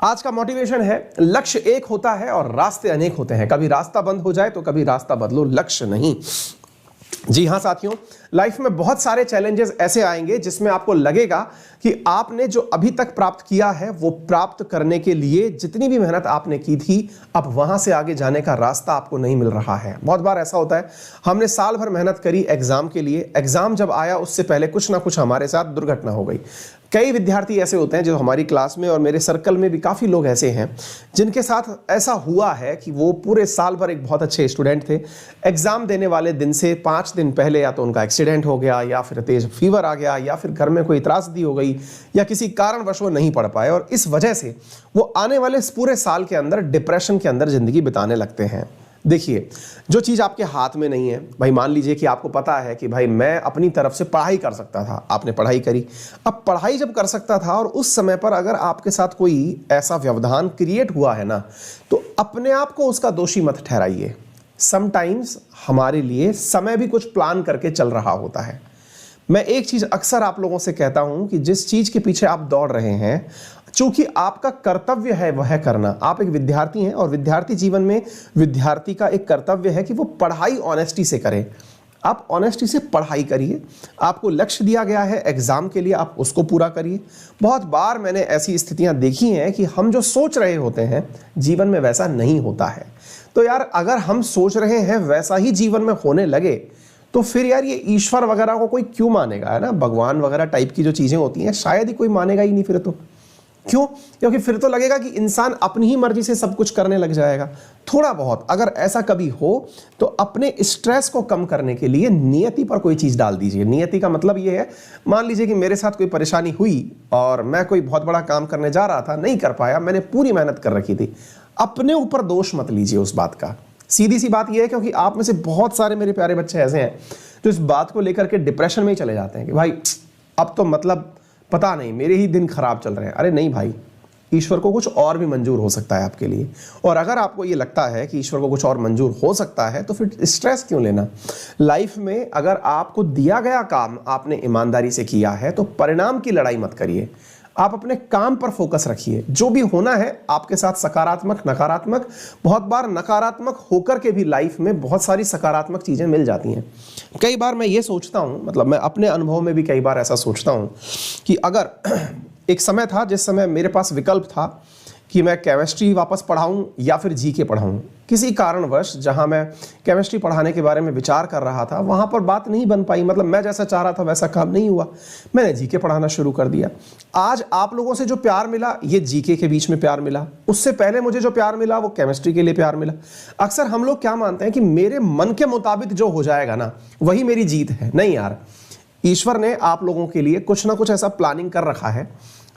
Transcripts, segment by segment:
आज का मोटिवेशन है, लक्ष्य एक होता है और रास्ते अनेक होते हैं। कभी रास्ता बंद हो जाए तो कभी रास्ता बदलो, लक्ष्य नहीं। जी हाँ साथियों, लाइफ में बहुत सारे चैलेंजेस ऐसे आएंगे जिसमें आपको लगेगा कि आपने जो अभी तक प्राप्त किया है वो प्राप्त करने के लिए जितनी भी मेहनत आपने की थी, अब वहां से आगे जाने का रास्ता आपको नहीं मिल रहा है। बहुत बार ऐसा होता है, हमने साल भर मेहनत करी एग्जाम के लिए, एग्जाम जब आया उससे पहले कुछ ना कुछ हमारे साथ दुर्घटना हो गई। कई विद्यार्थी ऐसे होते हैं जो हमारी क्लास में और मेरे सर्कल में भी काफ़ी लोग ऐसे हैं जिनके साथ ऐसा हुआ है कि वो पूरे साल भर एक बहुत अच्छे स्टूडेंट थे, एग्जाम देने वाले दिन से 5 दिन पहले या तो उनका एक्सीडेंट हो गया, या फिर तेज फीवर आ गया, या फिर घर में कोई त्रासदी हो गई, या किसी कारणवश वो नहीं पढ़ पाए, और इस वजह से वो आने वाले पूरे साल के अंदर डिप्रेशन के अंदर जिंदगी बिताने लगते हैं। देखिए, जो चीज़ आपके हाथ में नहीं है, भाई मान लीजिए कि आपको पता है कि भाई मैं अपनी तरफ से पढ़ाई कर सकता था, आपने पढ़ाई करी। अब पढ़ाई जब कर सकता था और उस समय पर अगर आपके साथ कोई ऐसा व्यवधान क्रिएट हुआ है ना, तो अपने आप को उसका दोषी मत ठहराइए। समटाइम्स हमारे लिए समय भी कुछ प्लान करके चल रहा होता है। मैं एक चीज़ अक्सर आप लोगों से कहता हूं कि जिस चीज़ के पीछे आप दौड़ रहे हैं, चूंकि आपका कर्तव्य है वह करना, आप एक विद्यार्थी हैं और विद्यार्थी जीवन में विद्यार्थी का एक कर्तव्य है कि वो पढ़ाई ऑनेस्टी से करे। आप ऑनेस्टी से पढ़ाई करिए, आपको लक्ष्य दिया गया है एग्जाम के लिए, आप उसको पूरा करिए। बहुत बार मैंने ऐसी स्थितियां देखी हैं कि हम जो सोच रहे होते हैं जीवन में वैसा नहीं होता है। तो यार, अगर हम सोच रहे हैं वैसा ही जीवन में होने लगे तो फिर यार ये ईश्वर वगैरह को कोई क्यों मानेगा, है ना। भगवान वगैरह टाइप की जो चीजें होती हैं शायद ही कोई मानेगा ही नहीं फिर तो। क्यों? क्योंकि फिर तो लगेगा कि इंसान अपनी ही मर्जी से सब कुछ करने लग जाएगा। थोड़ा बहुत अगर ऐसा कभी हो तो अपने स्ट्रेस को कम करने के लिए नियति पर कोई चीज डाल दीजिए। नियति का मतलब ये है, मान लीजिए कि मेरे साथ कोई परेशानी हुई और मैं कोई बहुत बड़ा काम करने जा रहा था, नहीं कर पाया, मैंने पूरी मेहनत कर रखी थी, अपने ऊपर दोष मत लीजिए उस बात का। सीधी सी बात यह है, क्योंकि आप में से बहुत सारे मेरे प्यारे बच्चे ऐसे हैं जो इस बात को लेकर के डिप्रेशन में ही चले जाते हैं कि भाई अब तो मतलब पता नहीं मेरे ही दिन खराब चल रहे हैं। अरे नहीं भाई, ईश्वर को कुछ और भी मंजूर हो सकता है आपके लिए। और अगर आपको ये लगता है कि ईश्वर को कुछ और मंजूर हो सकता है तो फिर स्ट्रेस क्यों लेना। लाइफ में अगर आपको दिया गया काम आपने ईमानदारी से किया है तो परिणाम की लड़ाई मत करिए, आप अपने काम पर फोकस रखिए। जो भी होना है आपके साथ, सकारात्मक नकारात्मक, बहुत बार नकारात्मक होकर के भी लाइफ में बहुत सारी सकारात्मक चीजें मिल जाती हैं। कई बार मैं ये सोचता हूं, मतलब मैं अपने अनुभव में भी कई बार ऐसा सोचता हूं कि अगर एक समय था जिस समय मेरे पास विकल्प था कि मैं केमिस्ट्री वापस पढ़ाऊं या फिर जीके पढ़ाऊं, किसी कारणवश जहां मैं केमिस्ट्री पढ़ाने के बारे में विचार कर रहा था वहां पर बात नहीं बन पाई, मतलब मैं जैसा चाह रहा था वैसा काम नहीं हुआ, मैंने जीके पढ़ाना शुरू कर दिया। आज आप लोगों से जो प्यार मिला ये जीके के बीच में प्यार मिला, उससे पहले मुझे जो प्यार मिला वो केमिस्ट्री के लिए प्यार मिला। अक्सर हम लोग क्या मानते हैं कि मेरे मन के मुताबिक जो हो जाएगा ना वही मेरी जीत है। नहीं यार, ईश्वर ने आप लोगों के लिए कुछ ना कुछ ऐसा प्लानिंग कर रखा है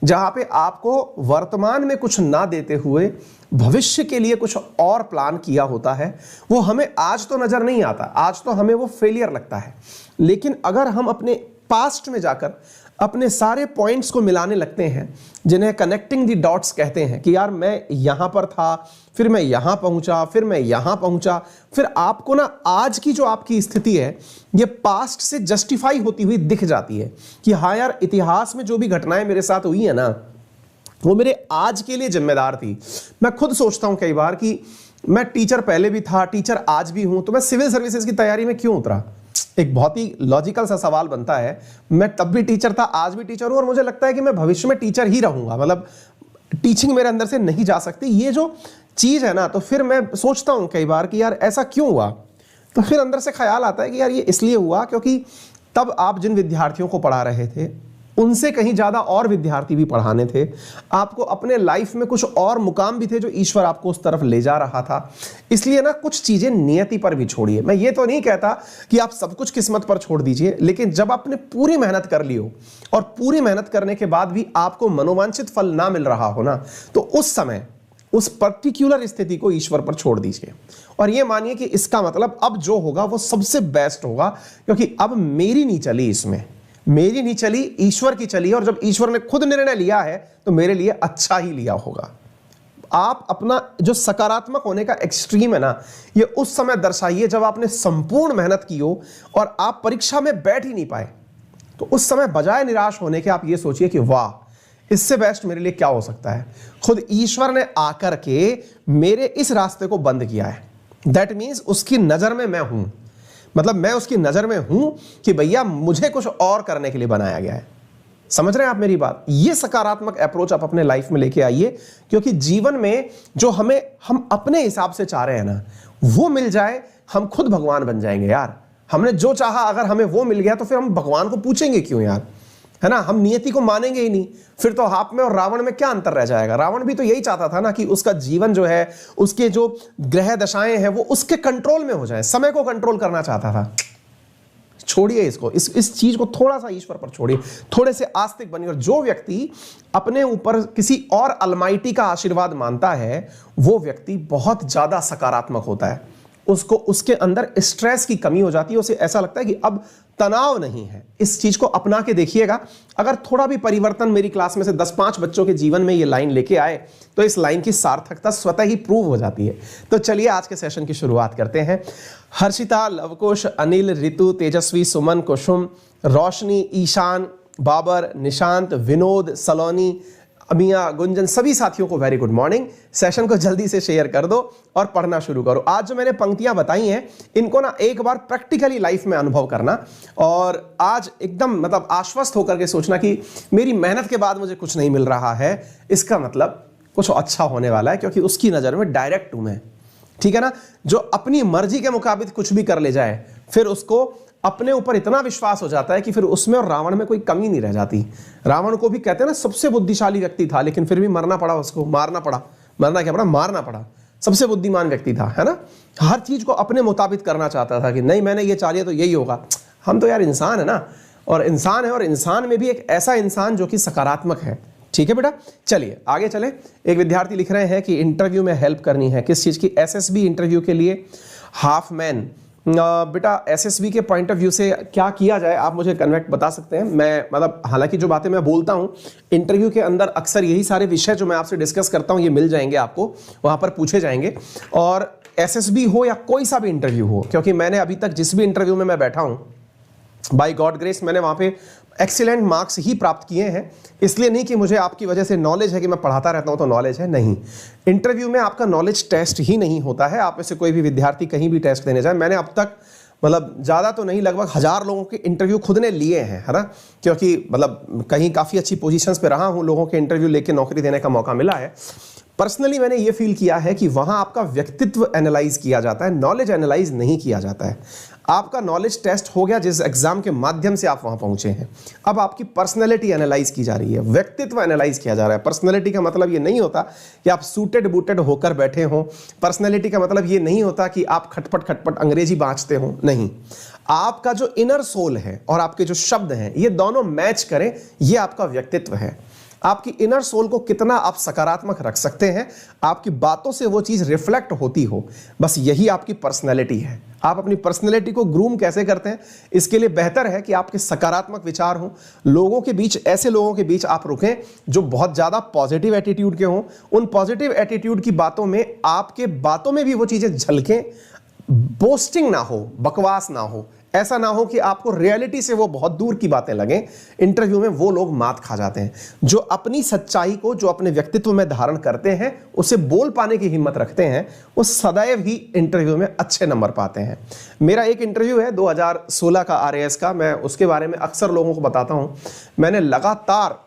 जहां पे आपको वर्तमान में कुछ ना देते हुए भविष्य के लिए कुछ और प्लान किया होता है। वो हमें आज तो नजर नहीं आता, आज तो हमें वो फेलियर लगता है, लेकिन अगर हम अपने पास्ट में जाकर अपने सारे पॉइंट्स को मिलाने लगते हैं, जिन्हें कनेक्टिंग द डॉट्स कहते हैं कि यार मैं यहां पर था, फिर मैं यहां पहुंचा, फिर मैं यहां पहुंचा, फिर आपको ना आज की जो आपकी स्थिति है ये पास्ट से जस्टिफाई होती हुई दिख जाती है कि हाँ यार, इतिहास में जो भी घटनाएं मेरे साथ हुई है ना वो मेरे आज के लिए जिम्मेदार थी। मैं खुद सोचता हूं कई बार कि मैं टीचर पहले भी था, टीचर आज भी हूं, तो मैं सिविल सर्विसेज की तैयारी में क्यों उतरा। एक बहुत ही लॉजिकल सा सवाल बनता है, मैं तब भी टीचर था, आज भी टीचर हूं, और मुझे लगता है कि मैं भविष्य में टीचर ही रहूंगा, मतलब टीचिंग मेरे अंदर से नहीं जा सकती, ये जो चीज है ना। तो फिर मैं सोचता हूं कई बार कि यार ऐसा क्यों हुआ, तो फिर अंदर से ख्याल आता है कि यार ये इसलिए हुआ क्योंकि तब आप जिन विद्यार्थियों को पढ़ा रहे थे उनसे कहीं ज्यादा और विद्यार्थी भी पढ़ाने थे, आपको अपने लाइफ में कुछ और मुकाम भी थे जो ईश्वर आपको उस तरफ ले जा रहा था। इसलिए ना कुछ चीजें नियति पर भी छोड़िए। मैं ये तो नहीं कहता कि आप सब कुछ किस्मत पर छोड़ दीजिए, लेकिन जब आपने पूरी मेहनत कर ली हो और पूरी मेहनत करने के बाद भी आपको मनोवांछित फल ना मिल रहा हो ना, तो उस समय उस पर्टिकुलर स्थिति को ईश्वर पर छोड़ दीजिए और ये मानिए कि इसका मतलब अब जो होगा वो सबसे बेस्ट होगा, क्योंकि अब मेरी नहीं चली, इसमें मेरी नहीं चली, ईश्वर की चली, और जब ईश्वर ने खुद निर्णय लिया है तो मेरे लिए अच्छा ही लिया होगा। आप अपना जो सकारात्मक होने का एक्सट्रीम है ना, ये उस समय दर्शाइए जब आपने संपूर्ण मेहनत की हो और आप परीक्षा में बैठ ही नहीं पाए, तो उस समय बजाय निराश होने के आप ये सोचिए कि वाह, इससे बेस्ट मेरे लिए क्या हो सकता है? खुद ईश्वर ने आकर के मेरे इस रास्ते को बंद किया है। दैट मीन्स उसकी नजर में मैं हूं, मतलब मैं उसकी नजर में हूं कि भैया मुझे कुछ और करने के लिए बनाया गया है। समझ रहे हैं आप मेरी बात? ये सकारात्मक अप्रोच आप अपने लाइफ में लेके आइए, क्योंकि जीवन में जो हम अपने हिसाब से चाह रहे हैं ना, वो मिल जाए, हम खुद भगवान बन जाएंगे यार। हमने जो चाहा अगर हमें वो मिल गया तो फिर हम भगवान को पूछेंगे क्यों यार, है ना? हम नियति को मानेंगे ही नहीं। फिर तो आप में और रावण में क्या अंतर रह जाएगा? रावण भी तो यही चाहता था ना कि उसका जीवन जो है, उसके जो ग्रह दशाएं हैं वो उसके कंट्रोल में हो जाए, समय को कंट्रोल करना चाहता था। छोड़िए इसको, इस चीज को थोड़ा सा ईश्वर पर छोड़िए, थोड़े से आस्तिक बनिए। और जो व्यक्ति अपने ऊपर किसी और अलमाइटी का आशीर्वाद मानता है, वो व्यक्ति बहुत ज्यादा सकारात्मक होता है। उसको उसके अंदर स्ट्रेस की कमी हो जाती है, उसे ऐसा लगता है कि अब तनाव नहीं है। इस चीज को अपना के देखिएगा। अगर थोड़ा भी परिवर्तन मेरी क्लास में से 10-5 बच्चों के जीवन में ये लाइन लेके आए तो इस लाइन की सार्थकता स्वतः ही प्रूव हो जाती है। तो चलिए आज के सेशन की शुरुआत करते हैं। हर्षिता, लवकुश, अनिल, ऋतु, तेजस्वी, सुमन, कुसुम, रोशनी, ईशान, बाबर, निशांत, विनोद, सलोनी, अमिया, गुंजन, सभी साथियों को वेरी गुड मॉर्निंग। सेशन को जल्दी से शेयर कर दो और पढ़ना शुरू करो। आज जो मैंने पंक्तियां बताई हैं, इनको ना एक बार प्रैक्टिकली लाइफ में अनुभव करना, और आज एकदम मतलब आश्वस्त होकर के सोचना कि मेरी मेहनत के बाद मुझे कुछ नहीं मिल रहा है, इसका मतलब कुछ अच्छा होने वाला है, क्योंकि उसकी नजर में डायरेक्ट हूं मैं। ठीक है ना? जो अपनी मर्जी के मुताबिक कुछ भी कर ले जाए, फिर उसको अपने ऊपर इतना विश्वास हो जाता है कि फिर उसमें और रावण में कोई कमी नहीं रह जाती। रावण को भी कहते हैं ना सबसे बुद्धिशाली व्यक्ति था, लेकिन फिर भी मरना पड़ा उसको, मारना पड़ा। मारना पड़ा। सबसे बुद्धिमान व्यक्ति था, है ना? हर चीज को अपने मुताबिक करना चाहता था कि नहीं मैंने ये चाह लिया तो यही होगा। हम तो यार इंसान है ना, और इंसान में भी एक ऐसा इंसान जो कि सकारात्मक है। ठीक है बेटा, चलिए आगे चले। एक विद्यार्थी लिख रहे हैं कि इंटरव्यू में हेल्प करनी है, किस चीज की? एसएसबी इंटरव्यू के लिए हाफ मैन। बेटा एसएसबी के पॉइंट ऑफ व्यू से क्या किया जाए, आप मुझे कन्वेक्ट बता सकते हैं। मैं मतलब हालांकि जो बातें मैं बोलता हूं इंटरव्यू के अंदर, अक्सर यही सारे विषय जो मैं आपसे डिस्कस करता हूं ये मिल जाएंगे आपको, वहां पर पूछे जाएंगे। और एसएसबी हो या कोई सा भी इंटरव्यू हो, क्योंकि मैंने अभी तक जिस भी इंटरव्यू में मैं बैठा हूं, बाय गॉड ग्रेस मैंने वहां पे एक्सीलेंट मार्क्स ही प्राप्त किए हैं। इसलिए नहीं कि मुझे आपकी वजह से नॉलेज है कि मैं पढ़ाता रहता हूं तो नॉलेज है, नहीं। इंटरव्यू में आपका नॉलेज टेस्ट ही नहीं होता है। आप में से कोई भी विद्यार्थी कहीं भी टेस्ट देने जाए, मैंने अब तक मतलब ज़्यादा तो नहीं, लगभग 1000 लोगों के इंटरव्यू खुद ने लिए हैं, है ना? क्योंकि मतलब कहीं काफ़ी अच्छी पोजीशंस पे रहा हूँ, लोगों के इंटरव्यू लेके नौकरी देने का मौका मिला है। पर्सनली मैंने ये फील किया है कि वहाँ आपका व्यक्तित्व एनालाइज किया जाता है, नॉलेज एनालाइज नहीं किया जाता है। आपका नॉलेज टेस्ट हो गया जिस एग्जाम के माध्यम से आप वहाँ पहुँचे हैं। अब आपकी पर्सनैलिटी एनालाइज की जा रही है, व्यक्तित्व एनालाइज किया जा रहा है। पर्सनैलिटी का मतलब ये नहीं होता कि आप सूटेड बूटेड होकर बैठे हों। पर्सनैलिटी का मतलब ये नहीं होता कि आप खटपट अंग्रेजी बाँचते हों, नहीं। आपका जो इनर सोल है और आपके जो शब्द हैं, ये दोनों मैच करें, ये आपका व्यक्तित्व है। आपकी इनर सोल को कितना आप सकारात्मक रख सकते हैं, आपकी बातों से वो चीज़ रिफ्लेक्ट होती हो, बस यही आपकी पर्सनैलिटी है। आप अपनी पर्सनैलिटी को ग्रूम कैसे करते हैं, इसके लिए बेहतर है कि आपके सकारात्मक विचार हों। लोगों के बीच, ऐसे लोगों के बीच आप रुकें जो बहुत ज़्यादा पॉजिटिव एटीट्यूड के हों। उन पॉजिटिव एटीट्यूड की बातों में, आपके बातों में भी वो चीज़ें झलकें। बोस्टिंग ना हो, बकवास ना हो, ऐसा ना हो कि आपको रियलिटी से वो बहुत दूर की बातें लगें। इंटरव्यू में वो लोग मात खा जाते हैं जो अपनी सच्चाई को, जो अपने व्यक्तित्व में धारण करते हैं, उसे बोल पाने की हिम्मत रखते हैं, वो सदैव ही इंटरव्यू में अच्छे नंबर पाते हैं। मेरा एक इंटरव्यू है 2016 का RAS का, मैं उसके बारे में अक्सर लोगों को बताता हूं। मैंने लगातार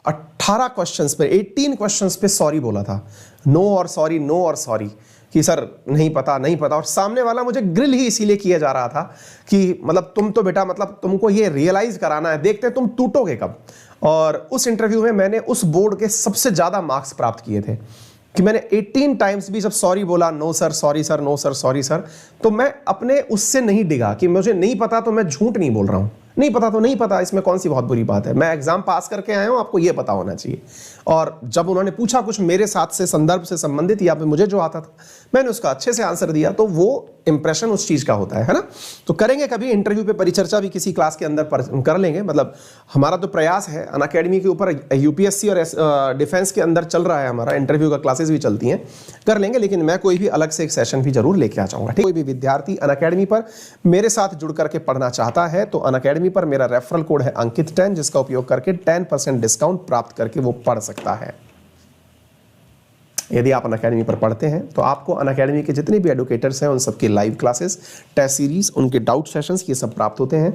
18 क्वेश्चंस पे, 18 क्वेश्चंस पे सॉरी बोला था, नो और सॉरी कि सर नहीं पता। और सामने वाला मुझे ग्रिल ही इसीलिए किया जा रहा था कि मतलब तुम तो बेटा, मतलब तुमको ये रियलाइज कराना है, देखते तुम टूटोगे कब। और उस इंटरव्यू में मैंने उस बोर्ड के सबसे ज्यादा मार्क्स प्राप्त किए थे कि मैंने 18 टाइम्स भी जब सॉरी बोला, no sir sorry sir, no sir sorry sir, तो मैं अपने उससे नहीं डिगा कि मुझे नहीं पता तो मैं झूठ नहीं बोल रहा हूं। नहीं पता तो नहीं पता, इसमें कौन सी बहुत बुरी बात है। मैं एग्जाम पास करके आया हूं, आपको यह पता होना चाहिए। और जब उन्होंने पूछा कुछ मेरे साथ से संदर्भ से संबंधित या फिर मुझे जो आता था, मैंने उसका अच्छे से आंसर दिया, तो वो इंप्रेशन उस चीज का होता है ना? तो करेंगे कभी इंटरव्यू पे परिचर्चा भी किसी क्लास के अंदर कर लेंगे। मतलब हमारा तो प्रयास है, अनअकैडमी के ऊपर UPSC और डिफेंस के अंदर चल रहा है हमारा, इंटरव्यू का क्लासेस भी चलती हैं, कर लेंगे। लेकिन मैं कोई भी अलग से एक सेशन भी जरूर लेके आ जाऊंगा। कोई भी विद्यार्थी अनअकैडमी पर मेरे साथ जुड़ करके पढ़ना चाहता है तो अनअकैडमी अनअकैडमी पर मेरा रेफरल कोड है अंकित 10, जिसका उपयोग करके 10% डिस्काउंट प्राप्त करके वो पढ़ सकता है। यदि आप अनअकैडमी पर पढ़ते हैं तो आपको अनअकैडमी के जितने भी एडुकेटर्स हैं उन सबकी लाइव क्लासेस, टेस्ट सीरीज, उनके डाउट सेशंस, ये सब प्राप्त होते हैं।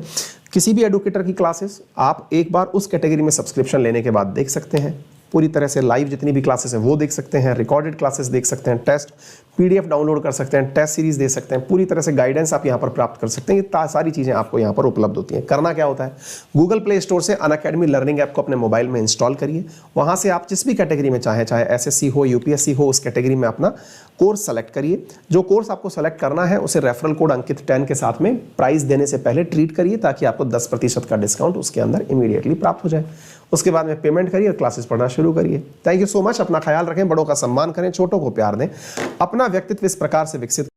किसी भी एडुकेटर की क्लासेस आप एक बार उस कैटेगरी में सब्सक्रिप्शन लेने के बाद देख सकते हैं। पूरी तरह से लाइव जितनी भी क्लासेस हैं वो देख सकते हैं, रिकॉर्डेड क्लासेस देख सकते हैं, टेस्ट पीडीएफ डाउनलोड कर सकते हैं, टेस्ट सीरीज दे सकते हैं, पूरी तरह से गाइडेंस आप यहाँ पर प्राप्त कर सकते हैं। ये सारी चीज़ें आपको यहाँ पर उपलब्ध होती हैं। करना क्या होता है, गूगल प्ले स्टोर से अनअकैडमी लर्निंग ऐप को अपने मोबाइल में इंस्टॉल करिए। वहाँ से आप जिस भी कैटेगरी में चाहे एसएससी हो, यूपीएससी हो, उस कैटेगरी में अपना कोर्स सेलेक्ट करिए। जो कोर्स आपको सेलेक्ट करना है उसे रेफरल कोड अंकित 10 के साथ में प्राइस देने से पहले ट्रीट करिए, ताकि आपको 10% का डिस्काउंट उसके अंदर इमीडिएटली प्राप्त हो जाए। उसके बाद में पेमेंट करिए और क्लासेस पढ़ना शुरू करिए। Thank you so much. अपना ख्याल रखें, बड़ों का सम्मान करें, छोटों को प्यार दें, अपना व्यक्तित्व इस प्रकार से विकसित